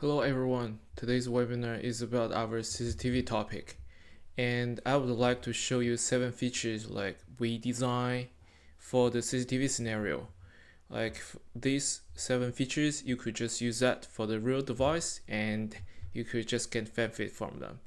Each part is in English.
Hello everyone, today's webinar is about our CCTV topic, and I would like to show you 7 features like we design for the CCTV scenario. Like these 7 features, you could just use that for the real device and you could just get benefit from them.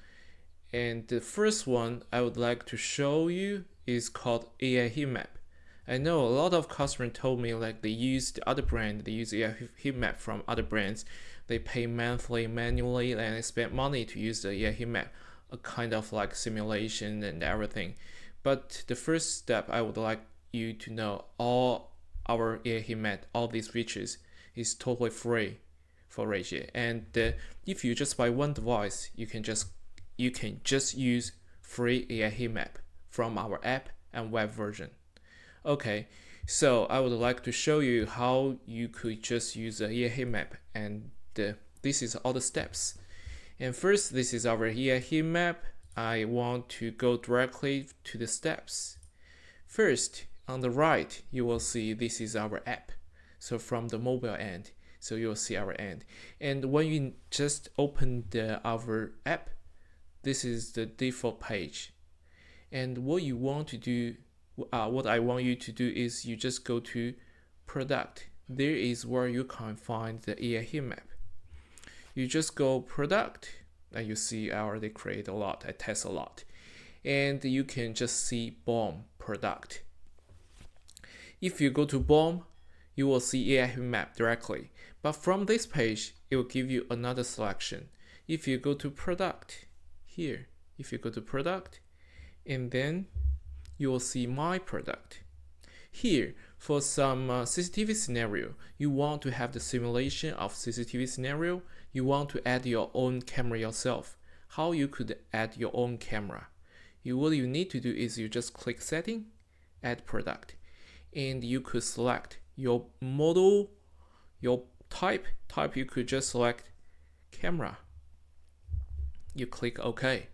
And the first one I would like to show you is called AI heat map. I know a lot of customers told me like they use the other brand, they use AI heat map from other brands. They pay monthly manually and they spend money to use the AI heat map, a kind of like simulation and everything. But the first step I would like you to know, all our AI heat map, all these features is totally free for Regia. And if you just buy one device, you can just use free AI heat map from our app and web version. Okay, so I would like to show you how you could just use a EA heat map, and this is all the steps. And first, this is our EA heat map. I want to go directly to the steps. First, on the right, you will see this is our app. So from the mobile end, so you will see our end. And when you just open our app, this is the default page. And what you want to do, what I want you to do is you just go to product. There is where you can find the AI heat map. You just go product, and you see I already create a lot, I test a lot. And you can just see BOM product. If you go to BOM, you will see AI heat map directly. But from this page, it will give you another selection. If you go to product, here, if you go to product, and then you will see my product. Here, for some CCTV scenario, you want to have the simulation of CCTV scenario, you want to add your own camera yourself. How you could add your own camera? What you need to do is you just click setting, add product, and you could select your model, your type you could just select camera. You click OK.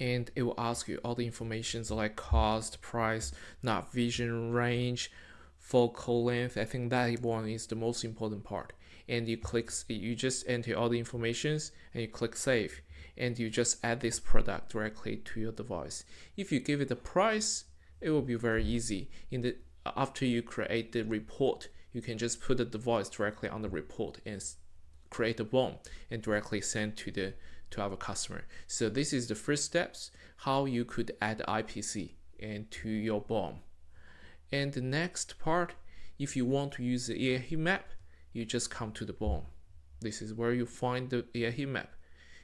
And it will ask you all the information like cost, price, night vision, range, focal length. I think that one is the most important part. And you just enter all the informations and you click save, and you just add this product directly to your device. If you give it a price, it will be very easy. After you create the report, you can just put the device directly on the report and create a BOM and directly send to our customer. So this is the first steps, how you could add IPC into your BOM. And the next part, if you want to use the AI heat map, you just come to the BOM. This is where you find the AI heat map.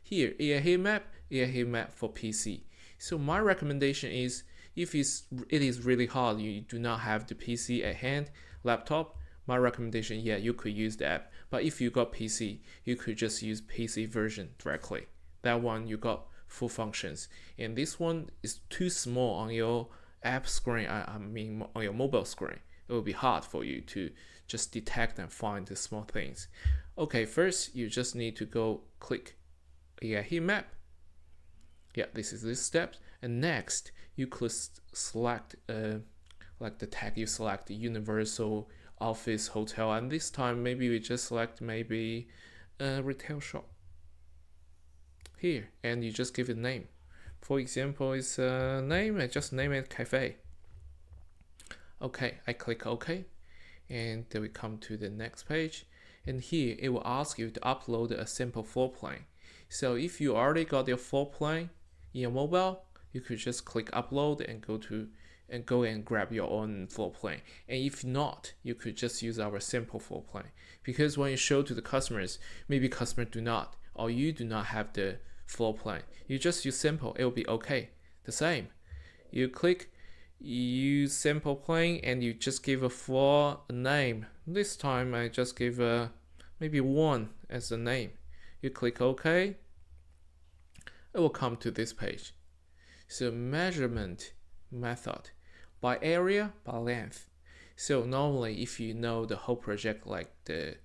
Here, AI heat map for PC. So my recommendation is, if it is really hard, you do not have the PC at hand, laptop, my recommendation, you could use the app. But if you got PC, you could just use PC version directly. That one you got full functions, and this one is too small on your app screen. I mean on your mobile screen, it will be hard for you to just detect and find the small things. Okay, first you just need to go click AI heat map. This is this step, and next you could select like the tag you select, the universal office hotel, and this time maybe we just select maybe a retail shop here, and you just give it a name. For example, it's a name, I just name it cafe. Okay, I click OK, and then we come to the next page, and here it will ask you to upload a sample floor plan. So if you already got your floor plan in your mobile, you could just click upload and go and grab your own floor plan. And if not, you could just use our sample floor plan, because when you show to the customers, maybe customers do not, or you do not have the floor plan, you just use sample, it will be okay. The same, you click use sample plan and you just give a floor a name. This time I just give maybe 1 as the name. You click OK, it will come to this page. So measurement method, by area, by length. So normally if you know the whole project, like the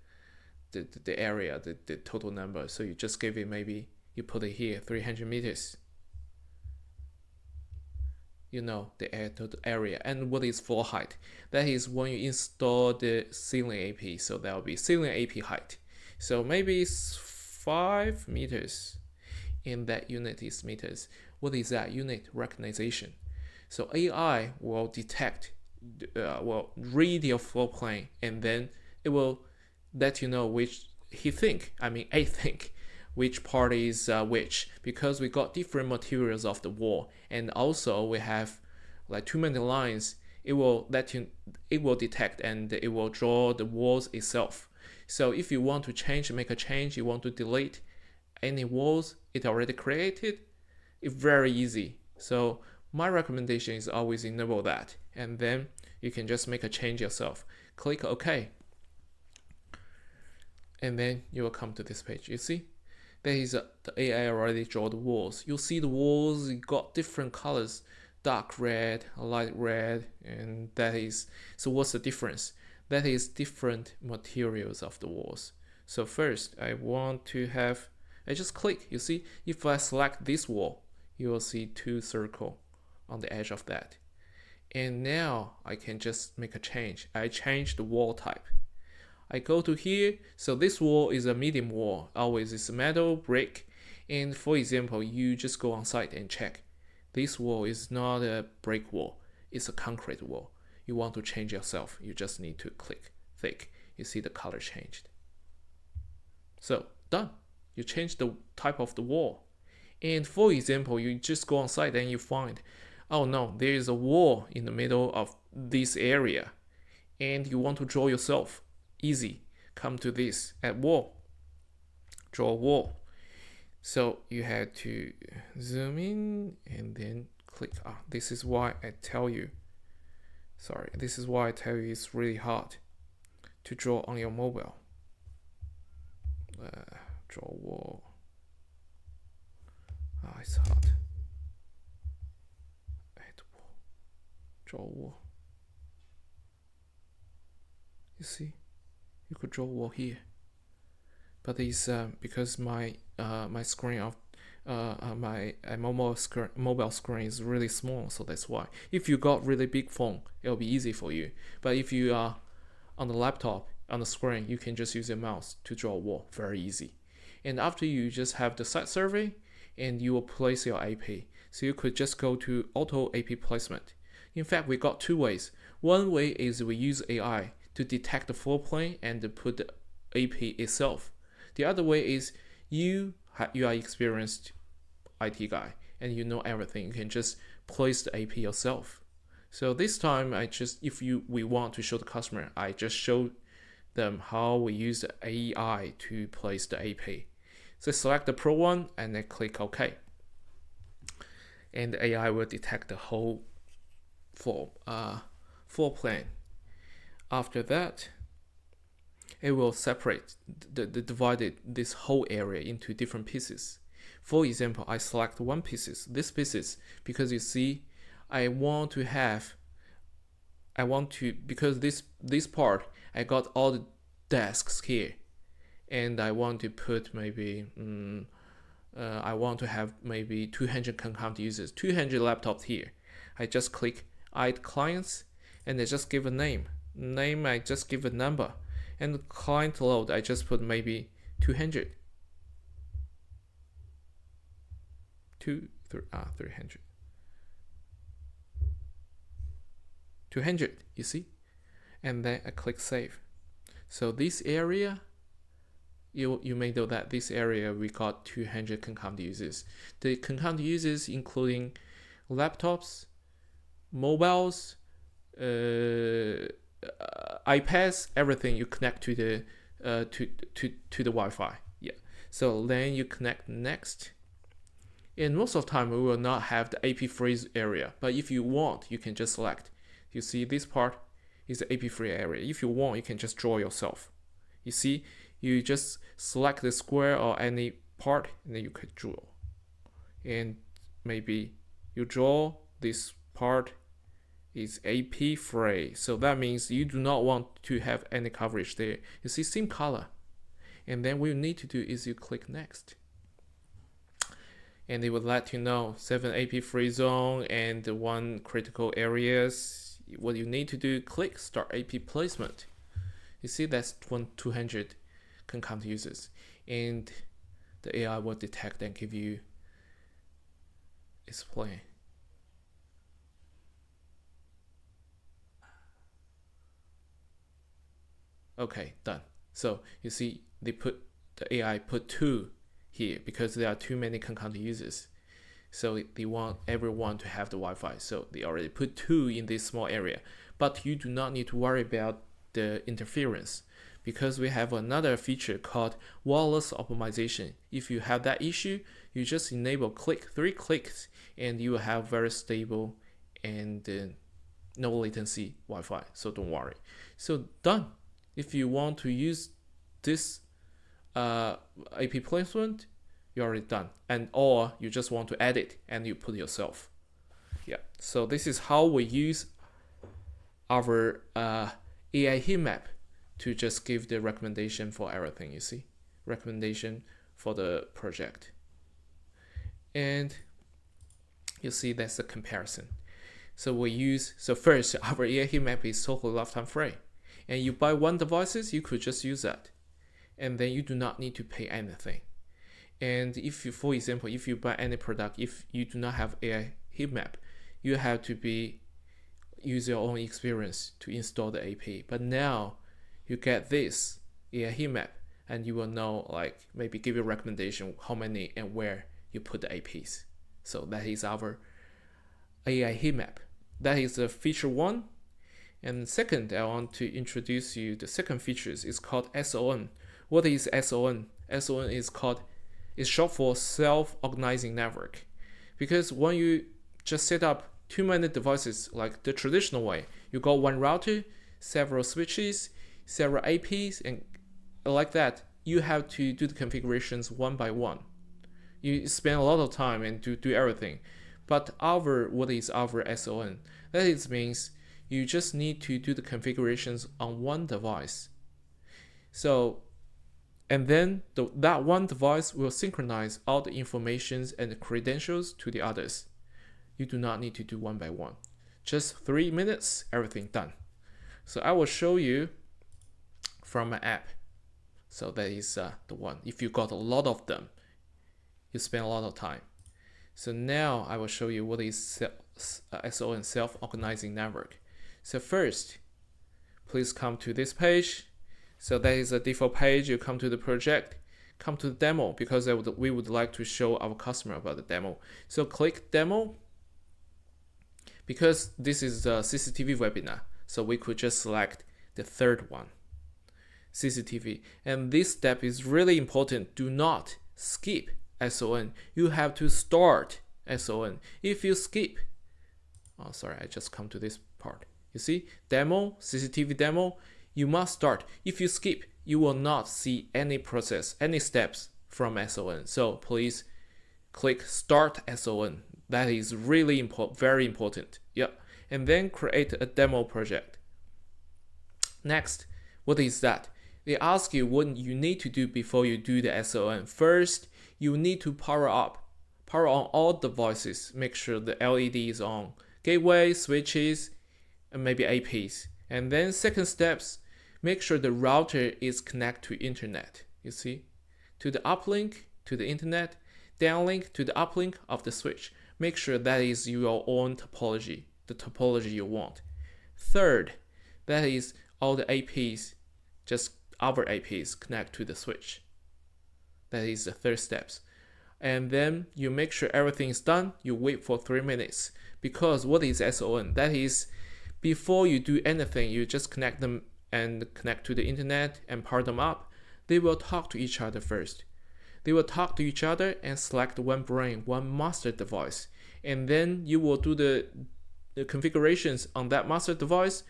area, the total number, so you just give it, maybe you put it here 300 meters, you know the total area. And what is floor height? That is when you install the ceiling AP, so that will be ceiling AP height. So maybe it's 5 meters, and that unit is meters. What is that? Unit recognition. So AI will detect, will read your floor plan, and then it will let you know which I think which part is which, because we got different materials of the wall, and also we have like too many lines. It will detect, and it will draw the walls itself. So if you want to make a change, you want to delete any walls it already created, it's very easy. So my recommendation is always enable that, and then you can just make a change yourself. Click OK, and then you will come to this page. You see, there is the AI already draw the walls. You see the walls got different colors, dark red, light red, and that is, so what's the difference? That is different materials of the walls. So first I just click. You see, if I select this wall, you will see 2 circles on the edge of that. And now I can just make a change. I change the wall type. I go to here. So this wall is a medium wall. Always is metal, brick. And for example, you just go on site and check. This wall is not a brick wall. It's a concrete wall. You want to change yourself. You just need to click thick. You see the color changed. So done. You change the type of the wall. And for example, you just go on site and you find, oh no, there is a wall in the middle of this area, and you want to draw yourself. Easy. Come to this, add wall, draw a wall. So you have to zoom in and then click. This is why I tell you it's really hard to draw on your mobile. Draw a wall. It's hard. Add wall. Draw a wall. You see, you could draw a wall here, but it's because my screen of my mobile screen is really small, so that's why. If you got really big phone, it'll be easy for you. But if you are on the laptop, on the screen, you can just use your mouse to draw a wall, very easy. And after you just have the site survey, and you will place your AP. So you could just go to auto AP placement. In fact, we got 2 ways. One way is we use AI to detect the floor plan and put the AP itself. The other way is you are experienced IT guy and you know everything. You can just place the AP yourself. So this time, we want to show the customer, I just show them how we use the AI to place the AP. So select the Pro one and then click OK. And the AI will detect the whole floor plan. After that, it will separate divided this whole area into different pieces. For example, I select one pieces, this pieces, because you see, because this part, I got all the desks here, and I want to put maybe, I want to have maybe 200 concurrent users, 200 laptops here. I just click add clients, and I just give a name. I just give a number, and client load, I just put maybe 200. 300. 200, you see? And then I click save. So this area, you may know that this area we got 200 concurrent users. The concurrent users including laptops, mobiles, iPads, everything you connect to the to the Wi-Fi. Yeah. So then you connect next. And most of the time we will not have the AP freeze area, but if you want, you can just select. You see this part is the AP free area. If you want, you can just draw yourself. You see, you just select the square or any part, and then you could draw. And maybe you draw this part is AP free. So that means you do not want to have any coverage there. You see, same color. And then what you need to do is you click next. And it will let you know 7 AP free zone and 1 critical areas. What you need to do, click start AP placement. You see, that's 200 concurrent users. And the AI will detect and give you explain. Okay, done. So you see, the AI put 2 here because there are too many concurrent users. So they want everyone to have the Wi-Fi. So they already put 2 in this small area. But you do not need to worry about the interference because we have another feature called wireless optimization. If you have that issue, you just enable 3 clicks and you will have very stable and no latency Wi-Fi. So don't worry. So done. If you want to use this AP placement, you're already done. And or you just want to edit and you put yourself. Yeah. So this is how we use our AI heat map to just give the recommendation for everything. You see, recommendation for the project. And you see that's the comparison. So first our AI heat map is totally lifetime free. And you buy 1 devices, you could just use that. And then you do not need to pay anything. And if you, for example, if you buy any product, if you do not have AI heat map, you have to use your own experience to install the AP. But now you get this AI heat map and you will know, like, maybe give you a recommendation how many and where you put the APs. So that is our AI heat map. That is the feature 1. And second, I want to introduce you the second features. It's called SON. What is SON? SON is short for self-organizing network. Because when you just set up too many devices like the traditional way, you got 1 router, several switches, several APs, and like that, you have to do the configurations one by one. You spend a lot of time and do everything. But what is our SON? That means you just need to do the configurations on 1 device. So, and then that 1 device will synchronize all the informations and the credentials to the others. You do not need to do 1 by 1. Just 3 minutes, everything done. So I will show you from my app. So that is the one. If you got a lot of them, you spend a lot of time. So now I will show you what is SON, self-organizing network. So first, please come to this page. So that is a default page. You come to the project, come to the demo, because we would like to show our customer about the demo. So click demo. Because this is a CCTV webinar, so we could just select the third one, CCTV. And this step is really important. Do not skip SON. You have to start SON. If you skip, oh sorry, I just come to this part. You see, demo, CCTV demo, you must start. If you skip, you will not see any process, any steps from SON. So please click start SON. That is really important, very important. Yeah. And then create a demo project. Next, what is that? They ask you what you need to do before you do the SON. First, you need to power on all devices. Make sure the LED is on. Gateway, switches, and maybe APs. And then second steps, make sure the router is connected to internet. You see, to the uplink to the internet, downlink to the uplink of the switch. Make sure that is your own topology, the topology you want. Third, that is all the APs, just our APs connect to the switch. That is the third steps. And then you make sure everything is done. You wait for 3 minutes. Because what is SON? That is, before you do anything, you just connect them and connect to the internet and power them up. They will talk to each other first. They will talk to each other and select one brain, one master device. And then you will do the configurations on that master device.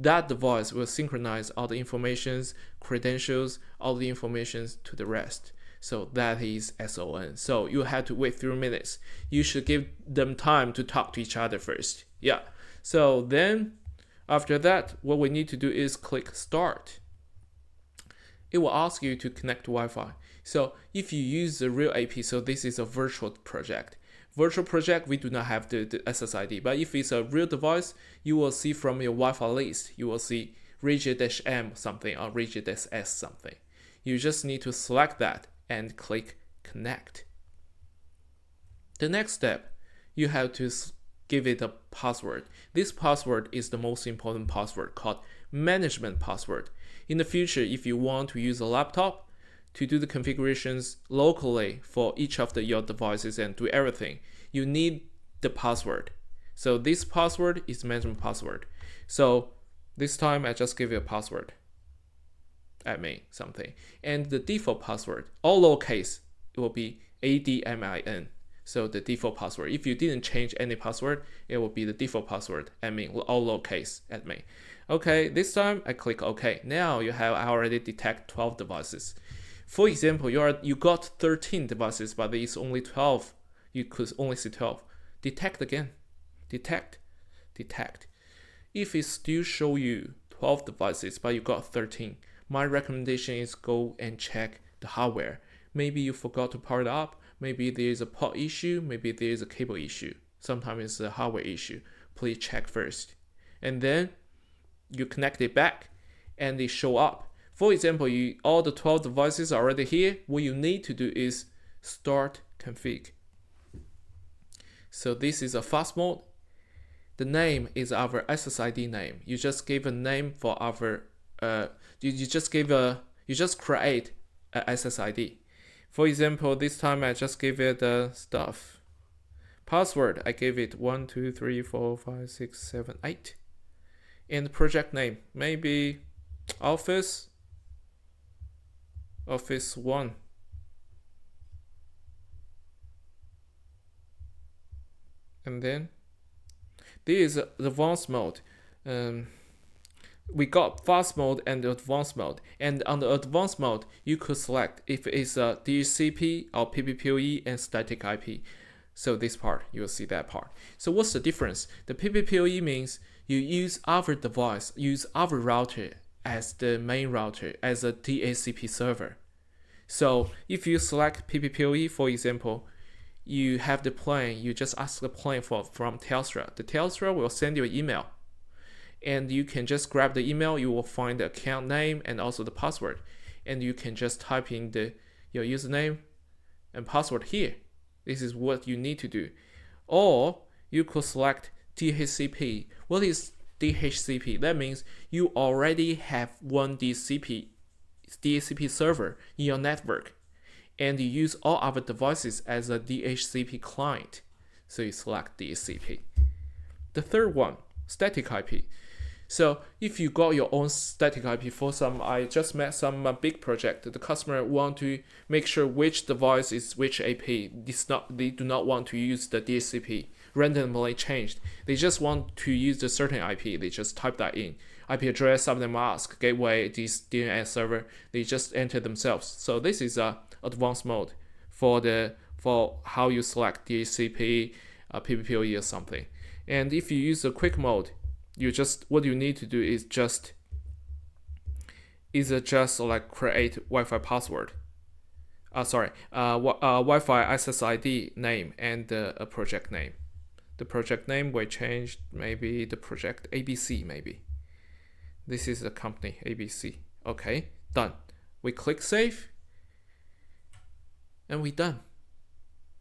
That device will synchronize all the informations, credentials, all the informations to the rest. So that is SON. So you have to wait 3 minutes. You should give them time to talk to each other first. Yeah. So then after that, what we need to do is click start. It will ask you to connect to Wi-Fi. So if you use the real AP, so this is a virtual project. Virtual project, we do not have the SSID. But if it's a real device, you will see from your Wi-Fi list, you will see region-M something or region-S something. You just need to select that and click connect. The next step, you have to give it a password. This password is the most important password, called management password. In the future, if you want to use a laptop to do the configurations locally for each of your devices and do everything, you need the password. So this password is management password. So this time I just give you a password, admin something, and the default password, all lowercase, it will be admin. So the default password, if you didn't change any password, it will be the default password, admin, all lowercase, admin. Okay, this time I click OK. Now you have already detect 12 devices. For example, you got 13 devices, but it's only 12. You could only see 12. Detect again. Detect. If it still show you 12 devices, but you got 13, my recommendation is go and check the hardware. Maybe you forgot to power it up. Maybe there is a port issue. Maybe there is a cable issue. Sometimes it's a hardware issue. Please check first. And then you connect it back and they show up. For example, all the 12 devices are already here. What you need to do is start config. So this is a fast mode. The name is our SSID name. You just give a name for our you just create a SSID. For example, this time I just give it the stuff. Password, I gave it 1, 2, 3, 4, 5, 6, 7, 8. And project name, maybe Office 1. And then this is the advanced mode. We got fast mode and advanced mode. And on the advanced mode, you could select if it's a DHCP or PPPoE and static IP. So this part, you will see that part. So what's the difference? The PPPoE means you use our device, use our router as the main router, as a DHCP server. So if you select PPPoE, for example, you have the plan, you just ask the plan from Telstra. The Telstra will send you an email. And you can just grab the email, you will find the account name and also the password. And you can just type in your username and password here. This is what you need to do. Or you could select DHCP. What is DHCP? That means you already have one DHCP server in your network. And you use all other devices as a DHCP client. So you select DHCP. The third one, static IP. So if you got your own static IP for I just met some big project, the customer want to make sure which device is which IP. They do not want to use the DHCP randomly changed. They just want to use the certain IP. They just type that in. IP address, subnet mask, gateway, this DNS server. They just enter themselves. So this is a advanced mode for how you select DHCP, PPPoE or something. And if you use a quick mode, what you need to do is just like create Wi-Fi password. Wi-Fi SSID name and a project name. The project name will change, maybe the project ABC maybe. This is the company ABC. Okay, done. We click save and we done.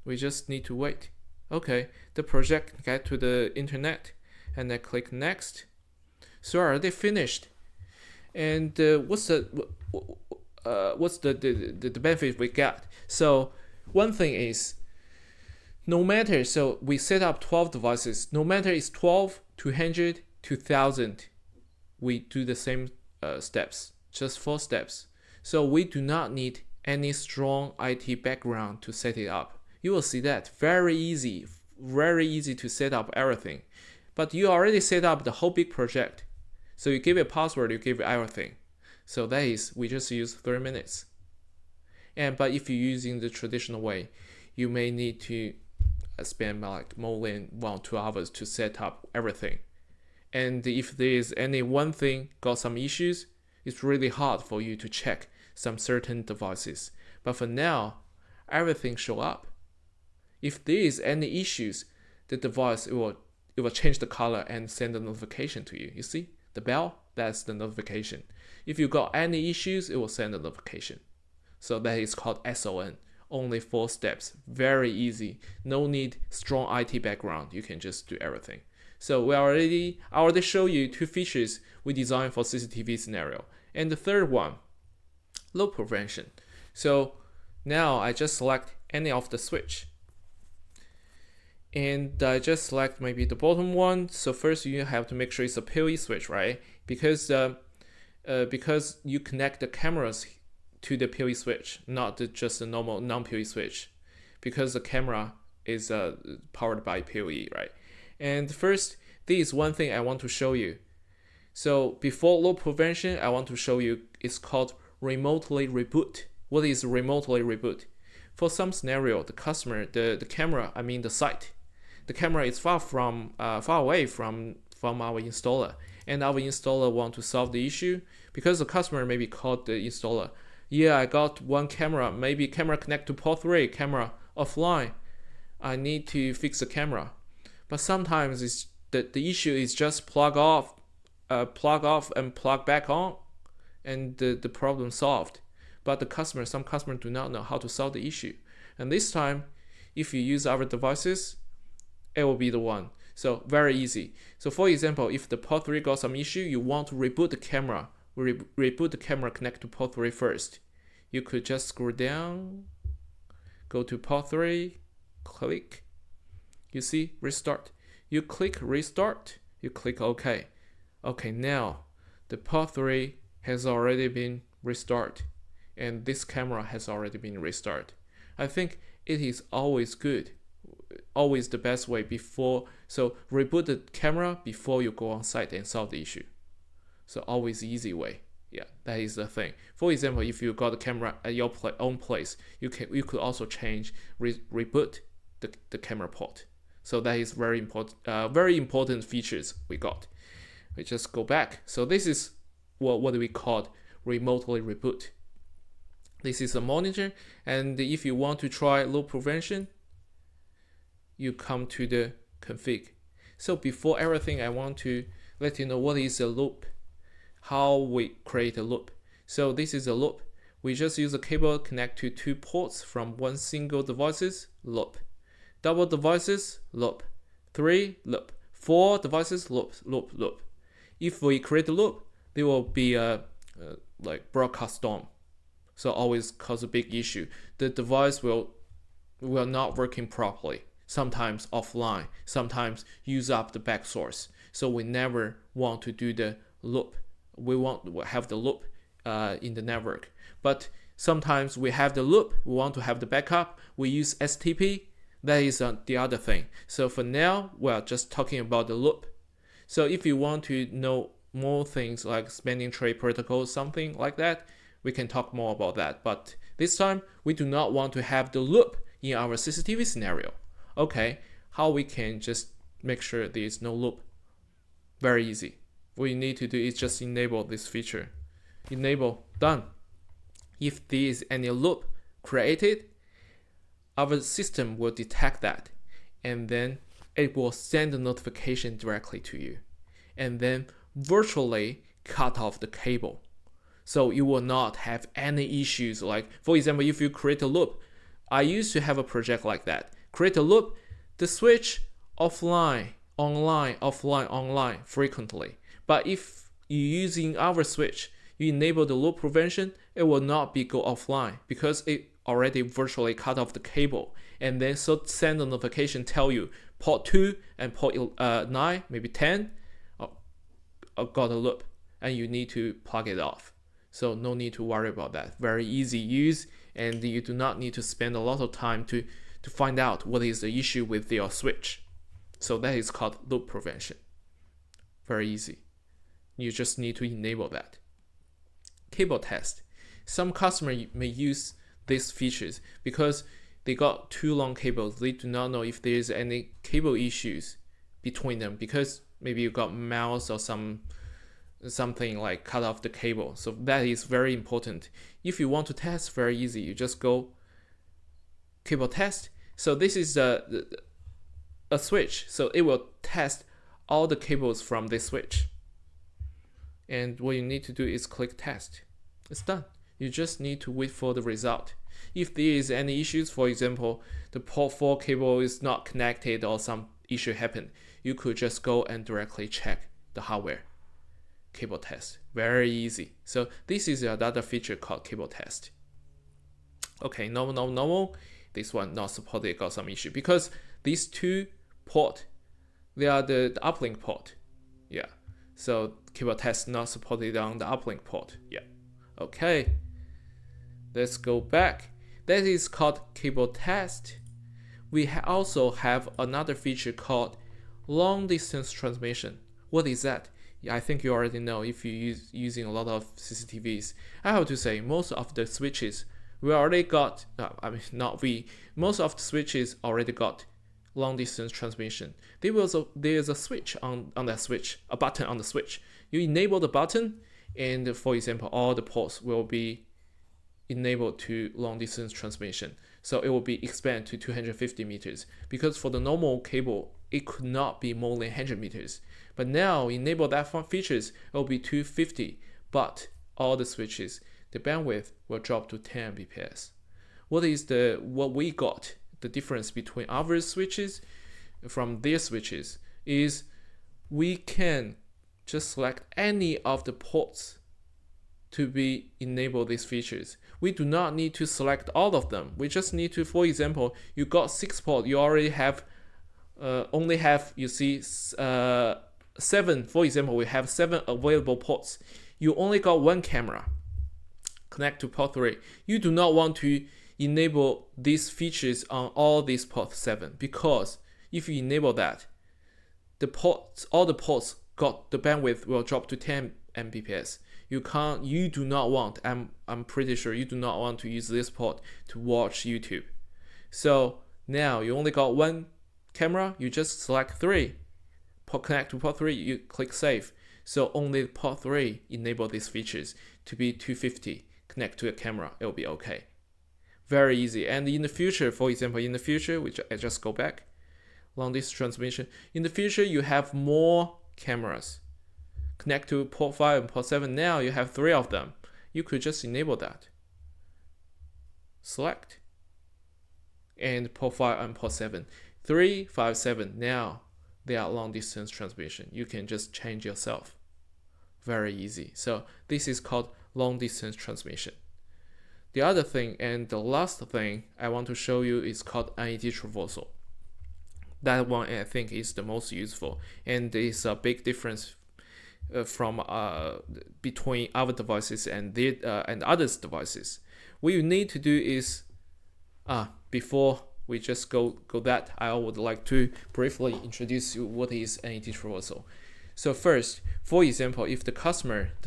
We just need to wait. Okay, the project get to the internet and I click next. So already finished. And what's the benefit we got? So one thing is, no matter, so we set up 12 devices, no matter it's 12, 200, 2000, we do the same steps, just 4 steps. So we do not need any strong IT background to set it up. You will see that very easy to set up everything. But you already set up the whole big project. So you give it a password, you give it everything. So that is, we just use 3 minutes. But if you're using the traditional way, you may need to spend like more than 1-2 hours to set up everything. And if there is any one thing got some issues, it's really hard for you to check some certain devices. But for now, everything show up. If there is any issues, the device it will change the color and send a notification to you. You see the bell? That's the notification. If you got any issues, it will send a notification. So that is called SON, Only 4 steps. Very easy. No need strong IT background. You can just do everything. So I already show you 2 features we designed for CCTV scenario. And the third one, loop prevention. So now I just select any of the switch. And I just select maybe the bottom one. So first you have to make sure it's a PoE switch, right? Because you connect the cameras to the PoE switch, not just a normal non-PoE switch, because the camera is powered by PoE, right? And first, this is one thing I want to show you. So before loop prevention, I want to show you it's called remotely reboot. What is remotely reboot? For some scenario, the customer, the camera, I mean the site, the camera is far away from our installer, and our installer want to solve the issue because the customer maybe called the installer. Yeah, I got one camera, maybe camera connect to port 3, camera offline. I need to fix the camera. But sometimes it's the issue is just plug off and plug back on, and the problem solved. But some customers do not know how to solve the issue. And this time, if you use our devices, it will be the one. So very easy. So for example, if the port 3 got some issue, you want to reboot the camera. Reboot the camera, connect to port 3 first. You could just scroll down, go to port 3, click. You see, restart. You click restart, you click OK. Okay, now the port 3 has already been restarted, and this camera has already been restarted. I think it is always good, always the best way before. So reboot the camera before you go on site and solve the issue. So always easy way. Yeah, that is the thing. For example, if you got the camera at your own place, you could also change reboot the camera port. So that is very important features we got. We just go back. So this is what we call remotely reboot. This is a monitor, and if you want to try loop prevention, you come to the config. So before everything, I want to let you know what is a loop, how we create a loop. So this is a loop. We just use a cable connect to 2 ports from one single devices, loop. Double devices, loop. 3, loop. 4 devices, loop. If we create a loop, there will be a like broadcast storm. So always cause a big issue. The device will not working properly. Sometimes offline, sometimes use up the back source. So we never want to do the loop. We want to have the loop in the network. But sometimes we have the loop, we want to have the backup. We use STP. That is the other thing. So for now, we're just talking about the loop. So if you want to know more things like spanning tree protocol, something like that, we can talk more about that. But this time, we do not want to have the loop in our CCTV scenario. Okay, how we can just make sure there is no loop? Very easy. What you need to do is just enable this feature. Enable, done. If there is any loop created, our system will detect that, and then it will send a notification directly to you, and then virtually cut off the cable. So you will not have any issues. Like, for example, if you create a loop, I used to have a project like that. Create a loop, the switch offline, online, offline, online frequently. But if you're using our switch, you enable the loop prevention, it will not be go offline because it already virtually cut off the cable, and then so send a notification tell you port 2 and port 9, maybe 10, got a loop, and you need to plug it off. So no need to worry about that. Very easy use, and you do not need to spend a lot of time to find out what is the issue with your switch. So that is called loop prevention. Very easy. You just need to enable that. Cable test. Some customers may use these features because they got 2 long cables. They do not know if there is any cable issues between them because maybe you got mouse or something like cut off the cable. So that is very important. If you want to test, very easy. You just go cable test. So this is a switch. So it will test all the cables from this switch. And what you need to do is click test. It's done. You just need to wait for the result. If there is any issues, for example, the port 4 cable is not connected or some issue happened, you could just go and directly check the hardware cable test. Very easy. So this is another feature called cable test. Okay, normal. This one not supported, got some issue because these two port, they are the uplink port. Yeah. So cable test not supported on the uplink port. Yeah. Okay. Let's go back. That is called cable test. We also have another feature called long distance transmission. What is that? I think you already know if you're using a lot of CCTVs. I have to say, most of the switches we already got, most of the switches already got long distance transmission. There's a switch on that switch, a button on the switch. You enable the button, and for example, all the ports will be enabled to long distance transmission. So it will be expanded to 250 meters because for the normal cable, it could not be more than 100 meters. But now enable that features, it will be 250, but all the switches, the bandwidth will drop to 10 Mbps. What we got, the difference between our switches from their switches is we can just select any of the ports to be enable these features. We do not need to select all of them. We just need to, for example, you got 6 ports, you already have you see 7, for example, we have 7 available ports. You only got 1 camera connect to port 3. You do not want to enable these features on all these port 7 because if you enable that, all the ports got the bandwidth will drop to 10 Mbps. You do not want, I'm pretty sure you do not want to use this port to watch YouTube. So now you only got 1 camera, you just select 3. Connect to port 3, you click save. So only port 3 enable these features to be 250. Connect to a camera, it will be okay. Very easy. And in the future, for example, which I just go back, long distance transmission. In the future, you have more cameras. Connect to port 5 and port 7. Now you have 3 of them. You could just enable that. Select. And port 5 and port 7. 3, 5, 7. Now they are long distance transmission. You can just change yourself. Very easy. So this is called long distance transmission. The other thing and the last thing I want to show you is called NAT traversal. That one I think is the most useful and is a big difference from between our devices and others' devices. What you need to do is before we just go that, I would like to briefly introduce you what is NAT traversal. So first, for example, if the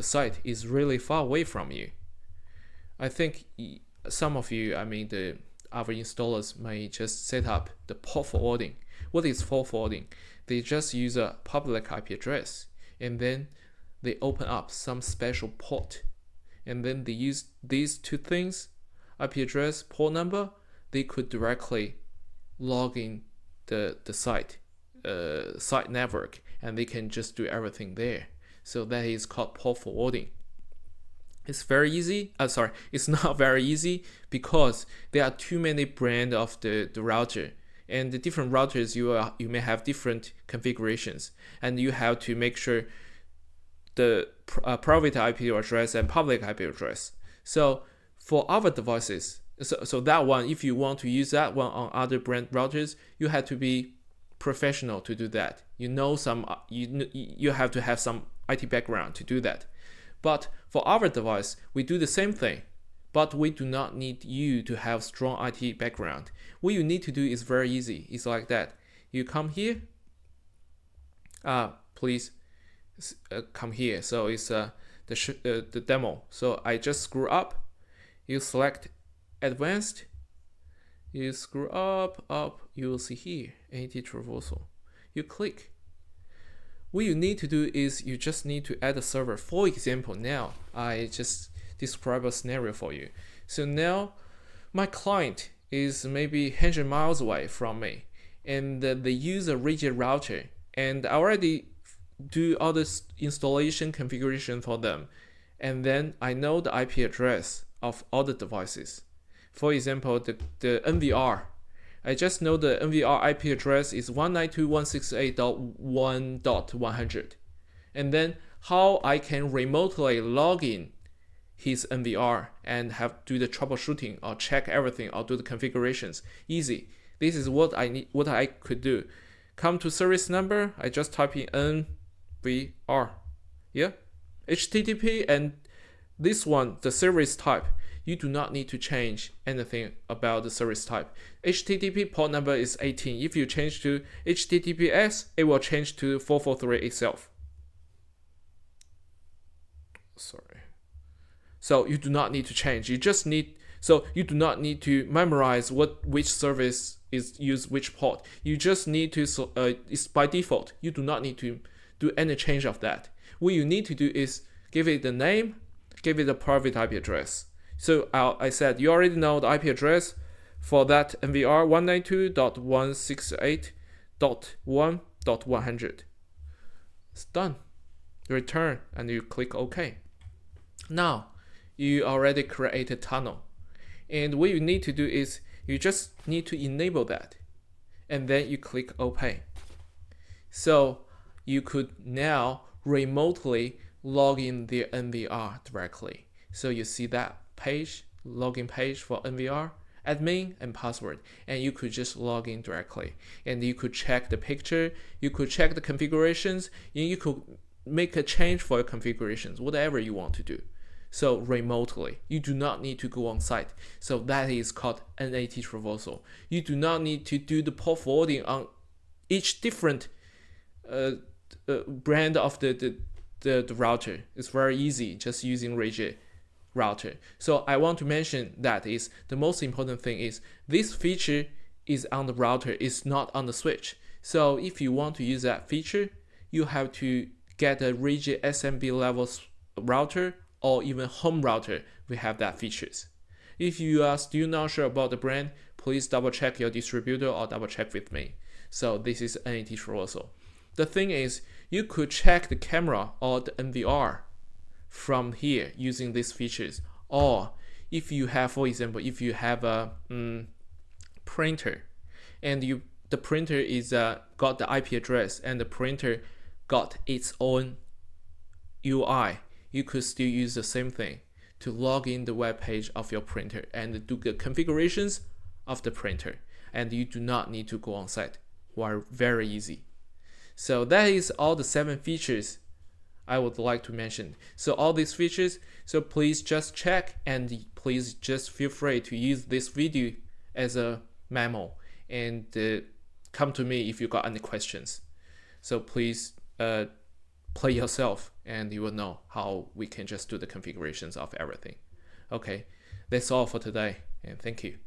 site is really far away from you, I think some of you, our installers may just set up the port forwarding. What is port forwarding? They just use a public IP address and then they open up some special port and then they use these 2 things, IP address, port number, they could directly log in the site network and they can just do everything there. So that is called port forwarding. It's very easy. It's not very easy because there are too many brands of the router, and the different routers you may have different configurations, and you have to make sure the private IP address and public IP address. So for our devices, so that one, if you want to use that one on other brand routers, you have to be professional to do that. You have to have some IT background to do that. But for our device, we do the same thing, but we do not need you to have strong IT background. What you need to do is very easy. It's like that. You come here. Please come here. So it's the demo. So I just screw up. You select advanced. You screw up. You will see here NAT traversal. You click. What you need to do is you just need to add a server. For example, now I just describe a scenario for you. So now my client is maybe 100 miles away from me and they use a rigid router and I already do all this installation configuration for them. And then I know the IP address of all the devices. For example, the NVR. I just know the NVR IP address is 192.168.1.100. And then how I can remotely log in his NVR and do the troubleshooting or check everything or do the configurations. Easy. This is what I could do. Come to service number, I just type in NVR. Yeah. HTTP and this one, the service type, you do not need to change anything about the service type. HTTP port number is 18. If you change to HTTPS, it will change to 443 itself. Sorry. So you do not need to change. You do not need to memorize which service is used which port. You just need to, it's by default. You do not need to do any change of that. What you need to do is give it the name, give it a private IP address. So I said you already know the IP address for that NVR 192.168.1.100. It's done. Return and you click OK. Now you already created a tunnel. And what you need to do is you just need to enable that. And then you click OK. So you could now remotely log in the NVR directly. So you see that page, login page for NVR, admin and password, and you could just log in directly. And you could check the picture, you could check the configurations, and you could make a change for your configurations, whatever you want to do. So remotely, you do not need to go on site. So that is called NAT traversal. You do not need to do the port forwarding on each different brand of the router. It's very easy just using rigid router. So I want to mention that is the most important thing is this feature is on the router, it's not on the switch. So if you want to use that feature, you have to get a rigid SMB level router or even home router. We have that features. If you are still not sure about the brand, please double check your distributor or double check with me. So this is NAT traversal. The thing is, you could check the camera or the NVR from here using these features. Or if you have, for example, if you have a printer and the printer is got the IP address and the printer got its own UI, you could still use the same thing to log in the web page of your printer and do the configurations of the printer. And you do not need to go on site. Very easy. So that is all the 7 features I would like to mention. So all these features, so please just check and please just feel free to use this video as a memo and come to me if you got any questions. So please play yourself and you will know how we can just do the configurations of everything. Okay, that's all for today and thank you.